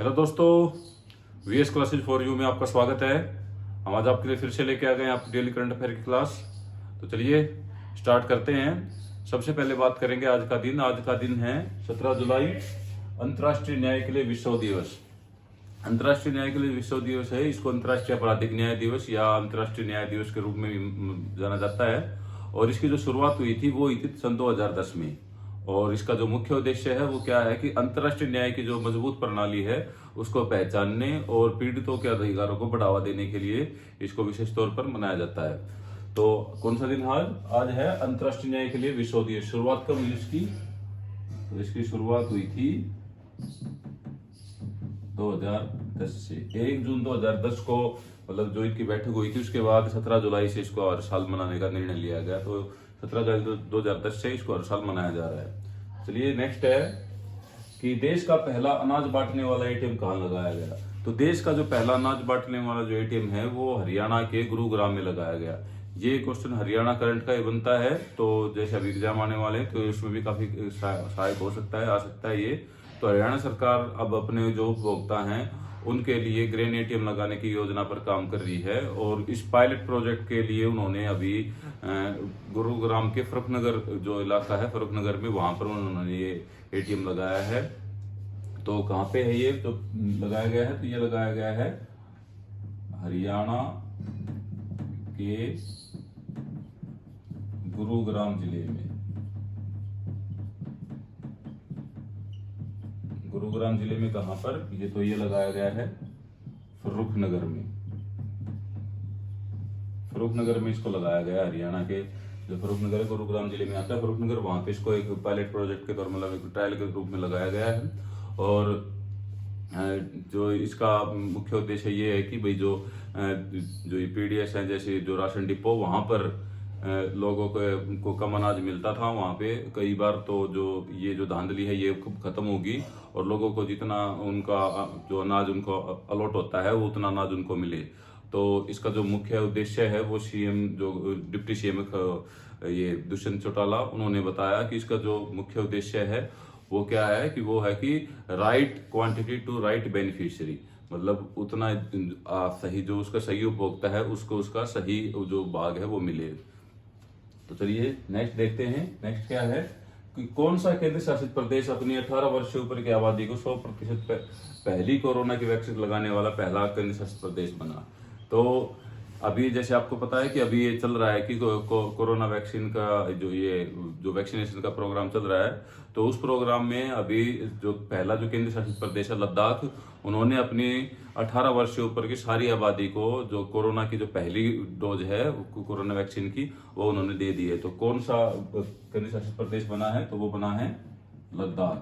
Hello दोस्तों, VS classes for you में आपका स्वागत है। हम आज आपके लिए फिर से लेके आ गए हैं आपकी डेली करंट अफेयर की क्लास। तो चलिए स्टार्ट करते हैं। सबसे पहले बात करेंगे आज का दिन। आज का दिन है 17 जुलाई, अंतर्राष्ट्रीय न्याय के लिए विश्व दिवस। अंतर्राष्ट्रीय न्याय के लिए विश्व दिवस है। इसको अंतर्राष्ट्रीय आपराधिक न्याय दिवस या अंतर्राष्ट्रीय न्याय दिवस के रूप में जाना जाता है। और इसकी जो शुरुआत हुई थी वो हुई थी सन 2010 में। और इसका जो मुख्य उद्देश्य है वो क्या है कि अंतर्राष्ट्रीय न्याय की जो मजबूत प्रणाली है उसको पहचानने और पीड़ितों के अधिकारों को बढ़ावा देने के लिए इसको विशेष तौर पर मनाया जाता है। तो कौन सा दिन आज है अंतर्राष्ट्रीय न्याय के लिए विश्व दिवस। शुरुआत कब हुई इसकी? तो इसकी शुरुआत हुई थी 2010 से। 1 जून 2010 को मतलब जो इनकी बैठक हुई थी उसके बाद 17 जुलाई से इसको हर साल मनाने का निर्णय लिया गया। तो 17 जुलाई 2010 से इसको हर साल मनाया जा रहा है। चलिए नेक्स्ट है कि देश का पहला अनाज बांटने वाला एटीएम कहाँ लगाया गया। तो देश का जो पहला अनाज बांटने वाला जो एटीएम है वो हरियाणा के गुरुग्राम में लगाया गया। ये क्वेश्चन हरियाणा करंट का ही बनता है, तो जैसे अभी एग्जाम आने वाले हैं तो इसमें भी काफी सहायक हो सकता है, आ सकता है ये। तो हरियाणा सरकार अब अपने जो उपभोक्ता हैं उनके लिए ग्रेन एटीएम लगाने की योजना पर काम कर रही है। और इस पायलट प्रोजेक्ट के लिए उन्होंने अभी गुरुग्राम के फरुखनगर जो इलाका है फरुखनगर में, वहां पर उन्होंने ये एटीएम लगाया है। तो कहाँ पे है ये तो लगाया गया है? तो ये लगाया गया है हरियाणा के गुरुग्राम जिले में। गुरुग्राम जिले में कहां पर? ये तो ये लगाया गया है फरुखनगर में। फरुखनगर में इसको लगाया गया। हरियाणा के जो फरुखनगर है गुरुग्राम जिले में आता है फरुखनगर, वहां पे इसको एक पायलट प्रोजेक्ट के तौर मतलब एक ट्रायल के रूप में लगाया गया है। और जो इसका मुख्य उद्देश्य ये है कि भाई जो ये पीडीएस है, जैसे जो राशन डिपो, वहां पर लोगों को कम अनाज मिलता था। वहां पे कई बार तो जो ये जो धांधली है ये खत्म होगी और लोगों को जितना उनका जो अनाज उनको अलॉट होता है वो उतना अनाज उनको मिले। तो इसका जो मुख्य उद्देश्य है वो सीएम जो डिप्टी सीएम ये दुष्यंत चौटाला उन्होंने बताया कि इसका जो मुख्य उद्देश्य है वो क्या है कि वो है कि right quantity to right beneficiary, मतलब उतना सही जो उसका सही उपभोक्ता है उसको उसका सही जो भाग है वो मिले। तो चलिए नेक्स्ट देखते हैं। नेक्स्ट क्या है कि कौन सा केंद्र शासित प्रदेश अपनी 18 वर्ष से ऊपर की आबादी को 100% पहली कोरोना की वैक्सीन लगाने वाला पहला केंद्र शासित प्रदेश बना। तो अभी जैसे आपको पता है कि अभी ये चल रहा है कि कोरोना वैक्सीन का जो वैक्सीनेशन का प्रोग्राम चल रहा है। तो उस प्रोग्राम में अभी जो पहला जो केंद्र शासित प्रदेश है लद्दाख, उन्होंने अपनी 18 वर्ष से ऊपर की सारी आबादी को जो कोरोना की जो पहली डोज है कोरोना वैक्सीन की वो उन्होंने दे दी है। तो कौन सा केंद्र शासित प्रदेश बना है? तो वो बना है लद्दाख।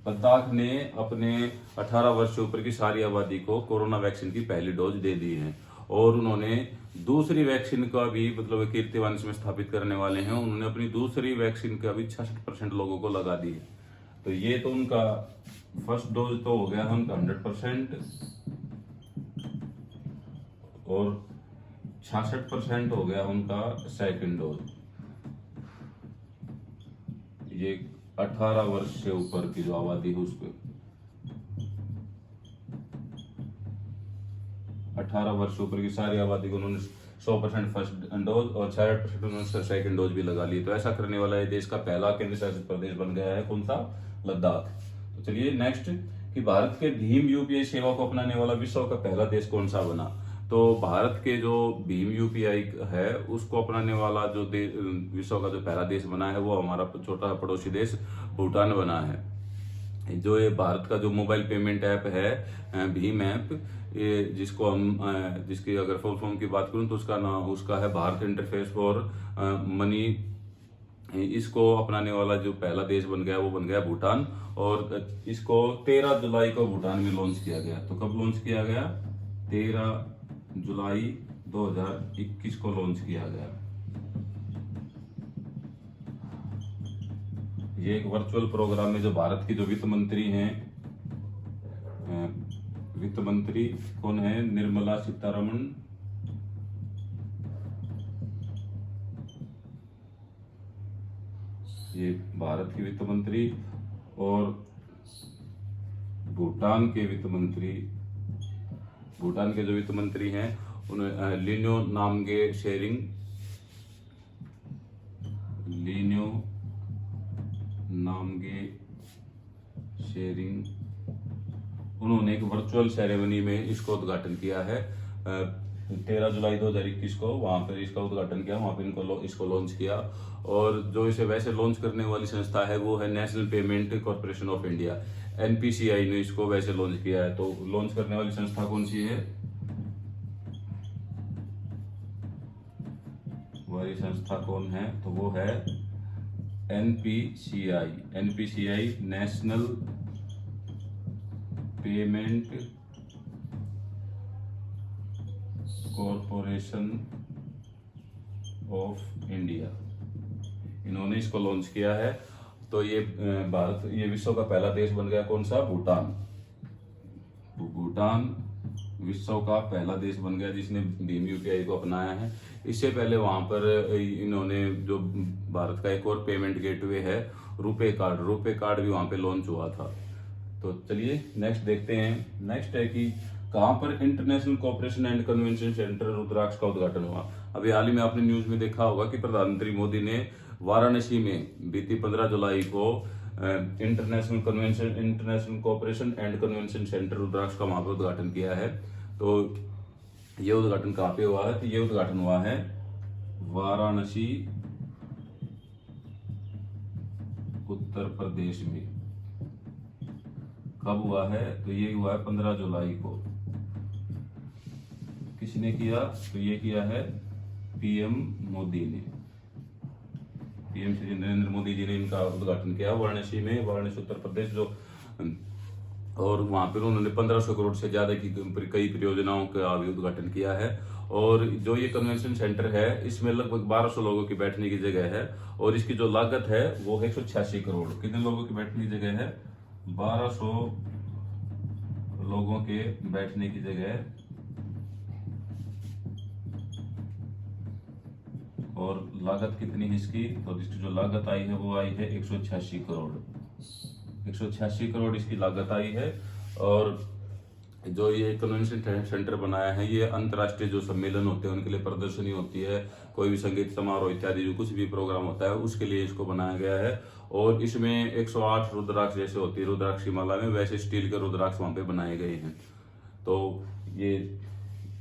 लद्दाख ने अपने 18 वर्ष से ऊपर की सारी आबादी को कोरोना वैक्सीन की पहली डोज दे दी है। और उन्होंने दूसरी वैक्सीन का भी मतलब कीर्तिमान इसमें स्थापित करने वाले हैं। उन्होंने अपनी दूसरी वैक्सीन का भी 66% लोगों को लगा दी है। तो ये तो उनका फर्स्ट डोज तो हो गया उनका 100% और 66% हो गया उनका सेकंड डोज। ये 18 वर्ष से ऊपर की जो आबादी है उसको 18 वर्ष से ऊपर की सारी आबादी को उन्होंने 100% फर्स्ट डोज और 66% उन्होंने सेकंड डोज भी लगा ली। तो ऐसा करने वाला ये देश का पहला केंद्र शासित प्रदेश बन गया है। कौन सा? लद्दाख। तो चलिए नेक्स्ट कि भारत के भीम यूपीआई सेवा को अपनाने वाला विश्व का पहला देश कौन सा बना। तो भारत के जो भीम यूपीआई है उसको अपनाने वाला जो विश्व का जो पहला देश बना है वो हमारा छोटा पड़ोसी देश भूटान बना है। जो ये भारत का जो मोबाइल पेमेंट ऐप है भीम ऐप, ये जिसको हम जिसकी अगर फुल फॉर्म की बात करूं तो उसका नाम उसका है भारत इंटरफेस फॉर मनी। इसको अपनाने वाला जो पहला देश बन गया वो बन गया भूटान। और इसको 13 जुलाई को भूटान में लॉन्च किया गया। तो कब लॉन्च किया गया? 13 जुलाई 2021 को लॉन्च किया गया। ये एक वर्चुअल प्रोग्राम में जो भारत की जो वित्त मंत्री हैं, वित्त मंत्री कौन है? निर्मला सीतारमण। ये भारत की वित्त मंत्री और भूटान के वित्त मंत्री, भूटान के जो वित्त मंत्री हैं उन्हें लिन्यो नामगे शेरिंग, लिन्यो नामगे शेरिंग, उन्होंने एक वर्चुअल सेरेमनी में इसको उद्घाटन किया है। 13 जुलाई 2021 को वहां पर इसका उद्घाटन किया, वहां पर इसको लॉन्च किया। और जो इसे वैसे लॉन्च करने वाली संस्था है वो है national payment corporation of India, NPCI ने इसको वैसे लॉन्च किया है। तो लॉन्च करने वाली संस्था कौन सी है? वाली संस्था कौन है? तो वो है NPCI, NPCI national payment corporation of India, इन्होंने इसको लॉन्च किया है। तो ये भारत, ये विश्व का पहला देश बन गया। कौन सा? भूटान। भूटान विश्व का पहला देश बन गया जिसने भीम यूपीआई को अपनाया है। इससे पहले वहां पर इन्होंने जो भारत का एक और पेमेंट गेटवे है रुपे कार्ड, रुपे कार्ड भी वहां पे लॉन्च हुआ था। तो चलिए नेक्स्ट देखते हैं। नेक्स्ट है कि कहां पर international cooperation and convention centre Rudraksh का उद्घाटन हुआ। अभी हाल ही में आपने न्यूज में देखा होगा कि प्रधानमंत्री मोदी ने वाराणसी में बीती 15 जुलाई को international cooperation and convention centre Rudraksh का वहां पर उद्घाटन किया है। तो ये उद्घाटन कहाँ पे हुआ है? तो ये उद्घाटन हुआ है वाराणसी, उत्तर प्रदेश में। कब हुआ है? तो ये हुआ है 15 जुलाई को। किसने किया? तो ये किया है पीएम मोदी ने, पीएम श्री नरेंद्र मोदी जी ने इनका उद्घाटन किया वाराणसी में, वाराणसी उत्तर प्रदेश जो। और वहां पर उन्होंने 1500 करोड़ से ज्यादा की कई परियोजनाओं का भी उद्घाटन किया है। और जो ये कन्वेंशन सेंटर है इसमें लगभग 1200 लोगों की बैठने की जगह है। और इसकी जो लागत है वो 186 करोड़। कितने लोगों की बैठने की जगह है? 1200 लोगों के बैठने की जगह। और लागत कितनी है इसकी? तो इसकी जो लागत आई है वो आई है 186 करोड़। 186 करोड़ इसकी लागत आई है। और जो ये कन्वेंशन सेंटर बनाया है ये अंतर्राष्ट्रीय जो सम्मेलन होते हैं उनके लिए प्रदर्शनी होती है, कोई भी संगीत समारोह इत्यादि जो कुछ भी प्रोग्राम होता है उसके लिए इसको बनाया गया है। और इसमें 108 रुद्राक्ष जैसे होती है रुद्राक्ष की माला में, वैसे स्टील के रुद्राक्ष वहां पे बनाए गए हैं। तो ये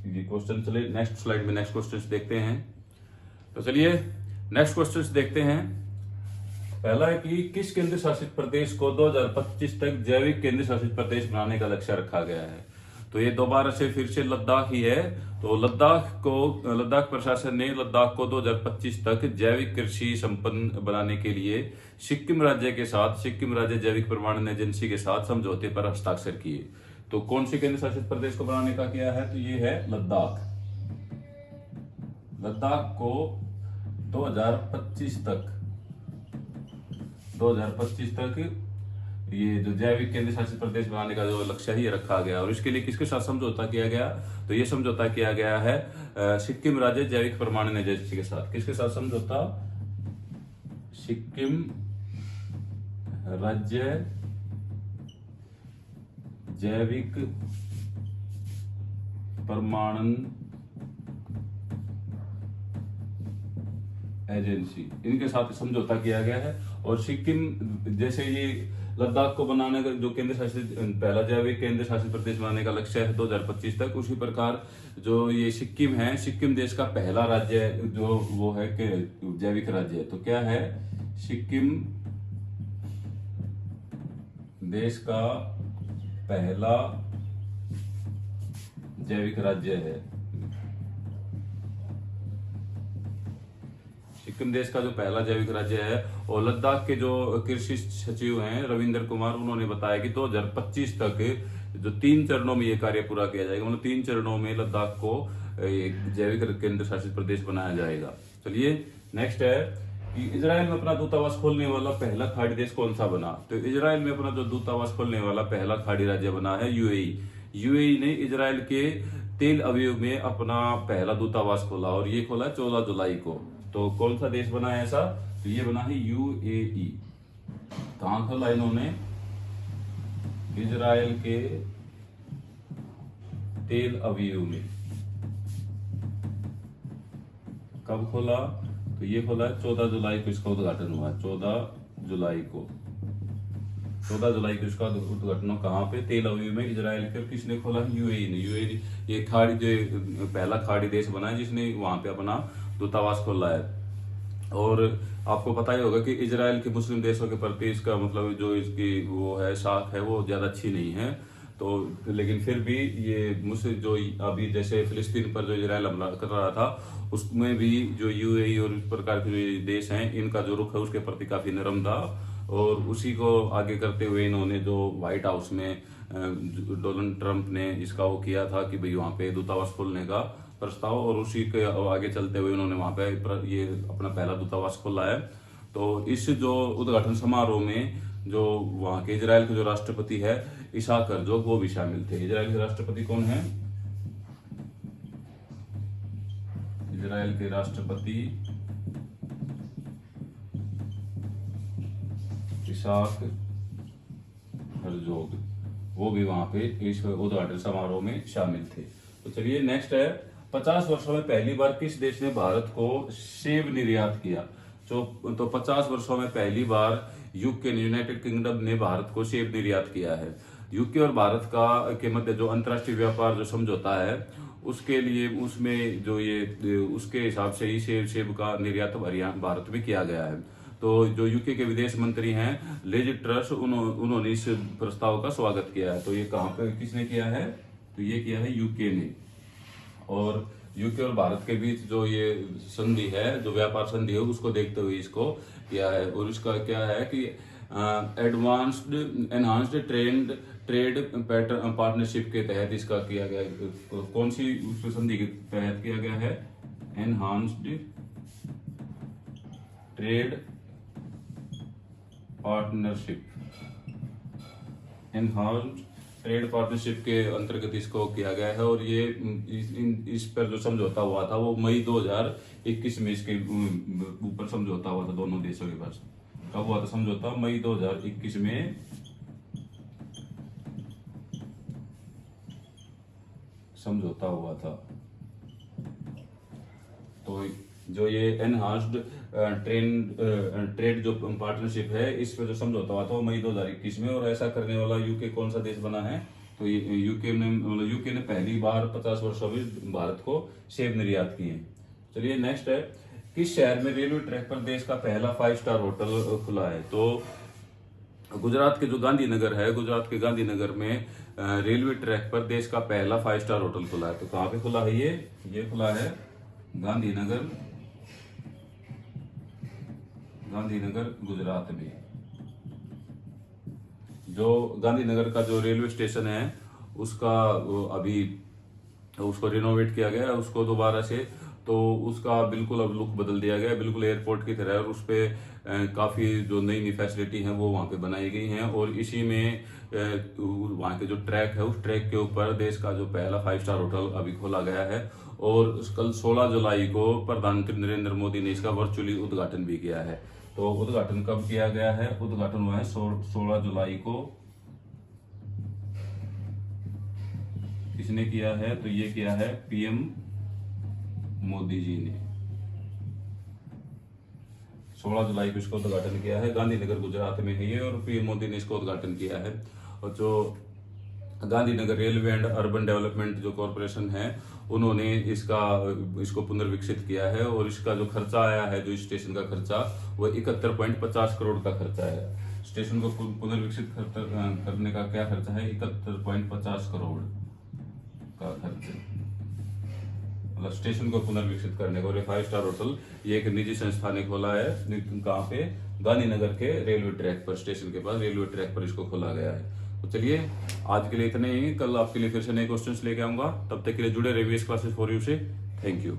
क्वेश्चन, चलिए नेक्स्ट स्लाइड में नेक्स्ट क्वेश्चन देखते हैं। तो चलिए नेक्स्ट क्वेश्चन देखते हैं। पहला है कि किस केंद्र शासित प्रदेश को 2025 तक जैविक केंद्र शासित प्रदेश बनाने का लक्ष्य रखा गया है? तो ये दोबारा से फिर से लद्दाख ही है। तो लद्दाख प्रशासन ने लद्दाख को 2025 तक जैविक कृषि संपन्न बनाने के लिए सिक्किम राज्य के साथ, सिक्किम राज्य जैविक प्रमाणन एजेंसी के साथ समझौते पर हस्ताक्षर किए। तो कौन से केंद्र शासित प्रदेश को बनाने का किया है? तो ये है लद्दाख। लद्दाख को 2025 तक ये जो जैविक केंद्र शासित प्रदेश बनाने का जो लक्ष्य है ये रखा गया। और इसके लिए किसके साथ समझौता किया गया? तो ये समझौता किया गया है सिक्किम राज्य जैविक प्रमाणन एजेंसी के साथ। किसके साथ समझौता? सिक्किम राज्य जैविक प्रमाणन एजेंसी, इनके साथ समझौता किया गया है। और सिक्किम जैसे ये लद्दाख को बनाने का जो केंद्र शासित पहला जैविक केंद्र शासित प्रदेश बनाने का लक्ष्य है 2025 तक, उसी प्रकार जो ये सिक्किम है, सिक्किम देश का पहला राज्य है जो वो है कि जैविक राज्य है। तो क्या है? सिक्किम देश का पहला जैविक राज्य है। सिक्किम देश का जो पहला जैविक राज्य है। और लद्दाख के जो कृषि सचिव हैं रविंद्र कुमार, उन्होंने बताया कि 2025 तक जो 3 चरणों में ये कार्य पूरा किया जाएगा, मतलब 3 चरणों में लद्दाख को एक जैविक केंद्र शासित प्रदेश बनाया जाएगा। चलिए नेक्स्ट है कि इजराइल में अपना दूतावास खोलने वाला पहला खाड़ी देश कौन सा बना? तो इजराइल में अपना जो दूतावास खोलने वाला पहला खाड़ी राज्य बना है यूएई। यूएई ने इजराइल के तेल अवीव में अपना पहला दूतावास खोला और ये खोला 14 जुलाई को। तो कौन सा देश बना है ऐसा? तो ये बना है यूएई। कहां खोला इन्होंने? इजराइल के तेल अवीव में। कब खोला? तो ये खोला 14 जुलाई को इसका उद्घाटन हुआ। 14 जुलाई को इसका उद्घाटन कहाँ पे? तेल अवीव में, इजराइल के। किसने खोला? यूएई ने। यूएई ये खाड़ी जो पहला खाड़ी देश बना है जिसने वहां पे अपना दूतावास खोला है। और आपको पता ही होगा कि इजराइल के मुस्लिम देशों के प्रति इसका मतलब जो इसकी वो है साख है वो ज्यादा अच्छी नहीं है। तो लेकिन फिर भी ये मुस्लिम जो अभी जैसे फिलिस्तीन पर जो इजराइल हमला कर रहा था उसमें भी जो यूएई और इस प्रकार के जो देश हैं इनका जो रुख है उसके प्रति काफी नरम था। और उसी को आगे करते हुए इन्होंने जो व्हाइट हाउस में डोनाल्ड ट्रंप ने इसका वो किया था कि भाई वहां पे दूतावास खोलने का प्रस्ताव, और उसी के आगे चलते हुए उन्होंने वहां पे ये अपना पहला दूतावास खोला है। तो इस जो उद्घाटन समारोह में जो वहां के इजराइल के जो राष्ट्रपति है इसाक हर्जोग वो भी शामिल थे। इजराइल के राष्ट्रपति कौन है? इजराइल के राष्ट्रपति इसाक हर्जोग, वो भी वहां पे इस उद्घाटन समारोह में शामिल थे। तो चलिए नेक्स्ट है, 50 वर्षों में पहली बार किस देश ने भारत को सेब निर्यात किया? तो 50 वर्षों में पहली बार यूके यूनाइटेड किंगडम ने भारत को सेब निर्यात किया है। यूके और भारत का के मध्य जो अंतर्राष्ट्रीय व्यापार जो समझौता है उसके लिए उसमें जो ये उसके हिसाब से ही सेब का निर्यात भारत में किया गया है। तो जो यूके के विदेश मंत्री हैं लिज ट्रस उन्होंने इस प्रस्ताव का स्वागत किया है। तो ये कहाँ पे किसने किया है? तो ये किया है यूके ने। और यूके और भारत के बीच जो ये संधि है, जो व्यापार संधि है, उसको देखते हुए इसको किया है। और इसका क्या है कि एनहांस्ड ट्रेड पैटर्न पार्टनरशिप के तहत इसका किया गया है। कौन सी उस संधि के तहत किया गया है? Enhanced trade partnership, enhanced trade partnership के अंतर्गत इसको किया गया है। और ये इस पर जो समझौता हुआ था वो मई 2021 में इसके ऊपर समझौता हुआ था दोनों देशों के पास। कब हुआ था समझौता? मई 2021 में समझौता हुआ था। तो जो ये एनहांस्ड ट्रेड जो पार्टनरशिप है इस पे जो समझौता हुआ था वो मई 2021 में। और ऐसा करने वाला यूके कौन सा देश बना है? तो यूके ने पहली बार 50 वर्षों में भारत को सेब निर्यात किए। चलिए नेक्स्ट है, किस शहर में रेलवे ट्रैक पर देश का पहला 5 स्टार होटल खुला है? तो गुजरात के जो गांधीनगर है, गुजरात के गांधीनगर में रेलवे ट्रैक पर देश का पहला 5 स्टार होटल खुला है। तो कहाँ पे खुला है ये खुला है गांधीनगर गुजरात में। जो गांधीनगर का जो रेलवे स्टेशन है उसका अभी उसको रिनोवेट किया गया है, उसको दोबारा से। तो उसका बिल्कुल अब लुक बदल दिया गया है, बिल्कुल एयरपोर्ट की तरह। और उस पर काफ़ी जो नई नई फैसिलिटी हैं वो वहाँ पे बनाई गई हैं। और इसी में वहाँ के जो ट्रैक है उस ट्रैक के ऊपर देश का जो पहला 5 स्टार होटल अभी खोला गया है। और कल 16 जुलाई को प्रधानमंत्री नरेंद्र मोदी ने इसका वर्चुअली उद्घाटन भी किया है। तो उद्घाटन कब किया गया है? उद्घाटन हुआ है 16 जुलाई को। किसने किया है? तो ये किया है पीएम मोदी जी ने। 16 जुलाई को इसका उद्घाटन किया है, गांधीनगर गुजरात में है ये। और पीएम मोदी ने इसको उद्घाटन किया है। और जो Gandhinagar railway and urban development जो कॉरपोरेशन है उन्होंने इसको पुनर्विकसित किया है। और इसका जो खर्चा आया है, जो स्टेशन का खर्चा, वो 71.50 करोड़ का खर्चा है। स्टेशन को पुनर्विकसित करने का क्या खर्चा है? 71.50 करोड़ का खर्चा, मतलब स्टेशन को पुनर्विकसित करने को। 5 स्टार होटल ये एक निजी संस्था ने खोला है। कहाँ पे? गांधीनगर के रेलवे ट्रैक पर, स्टेशन के पास रेलवे ट्रैक पर इसको खोला गया है। तो चलिए आज के लिए इतने ही। कल आपके लिए फिर से नए क्वेश्चंस लेके आऊंगा। तब तक के लिए जुड़े रहिए इस क्लासेस फॉर यू से। Thank you.